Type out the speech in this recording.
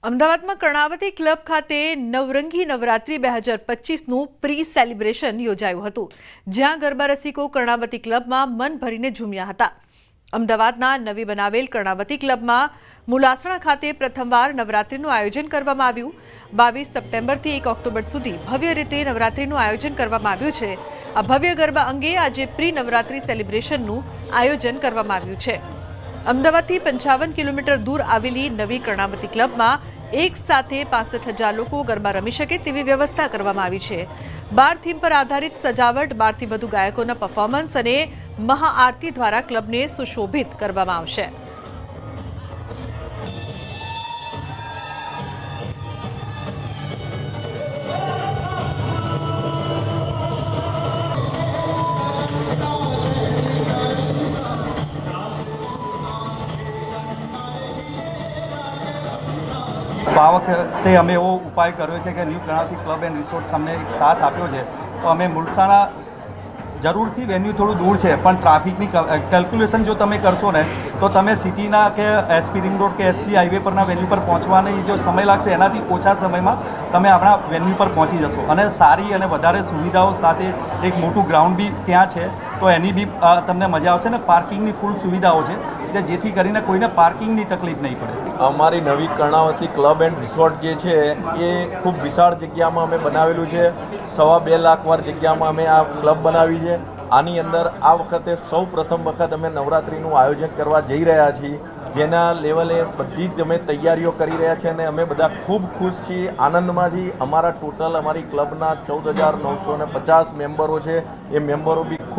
અમદાવાદમાં કર્ણાવતી ક્લબ ખાતે નવરંગી Navratri 2025નું pre celebration યોજાયું હતું, જ્યાં ગરબા રસિકો કર્ણાવતી ક્લબમાં મન ભરીને ઝૂમ્યા હતા. અમદાવાદના નવી બનાવેલ કર્ણાવતી ક્લબમાં મુલાસણા ખાતે પ્રથમવાર નવરાત્રીનું આયોજન કરવામાં આવ્યું. 22 સપ્ટેમ્બરથી 1 ઓક્ટોબર સુધી ભવ્ય રીતે નવરાત્રીનું આયોજન કરવામાં આવ્યું છે. આ ભવ્ય ગરબા અંગે આજે પ્રી નવરાત્રી સેલિબ્રેશનનું આયોજન કરવામાં આવ્યું છે. અમદાવાદથી 55 કિલોમીટર દૂર આવેલી નવી કર્ણાવતી ક્લબમાં એક સાથે 65,000 લોકો ગરબા રમી શકે તેવી વ્યવસ્થા કરવામાં આવી છે. 12 થીમ પર આધારિત સજાવટ, 12 થી વધુ ગાયકોના પરફોર્મન્સ અને મહાઆરતી દ્વારા ક્લબને સુશોભિત કરવામાં આવશે. આ વખતે અમે એવો ઉપાય કર્યો છે કે new Karnavati club and resorts અમને એક સાથ આપ્યો છે. તો અમે મુલસાણા જરૂરથી વેન્યુ થોડું દૂર છે, પણ ટ્રાફિકની કેલ્ક્યુલેશન જો તમે કરશો ને તો તમે સિટીના કે એસપી રિંગ રોડ કે એસટી હાઈવે પરના વેન્યુ પર પહોંચવાની જો સમય લાગશે એનાથી ઓછા સમયમાં તમે આપણા વેન્યુ પર પહોંચી જશો. અને સારી અને વધારે સુવિધાઓ સાથે એક મોટું ગ્રાઉન્ડ બી ત્યાં છે, તો એની બી તમને મજા આવશે. ને પાર્કિંગની ફૂલ સુવિધાઓ છે કે જેથી કરીને કોઈને પાર્કિંગની તકલીફ નહીં પડે. અમારી નવી કર્ણાવતી ક્લબ એન્ડ રિસોર્ટ જે છે એ ખૂબ વિશાળ જગ્યામાં અમે બનાવેલું છે. 2.5 લાખ વાર જગ્યામાં અમે આ ક્લબ બનાવી છે. આની અંદર આ વખતે સૌ પ્રથમ વખત અમે નવરાત્રિનું આયોજન કરવા જઈ રહ્યા છીએ, જેના લેવલે બધી જ અમે તૈયારીઓ કરી રહ્યા છીએ અને અમે બધા ખૂબ ખુશ છીએ, આનંદમાં છીએ. અમારા ટોટલ અમારી ક્લબના 14,950 મેમ્બરો છે. એ મેમ્બરો બી ખૂબ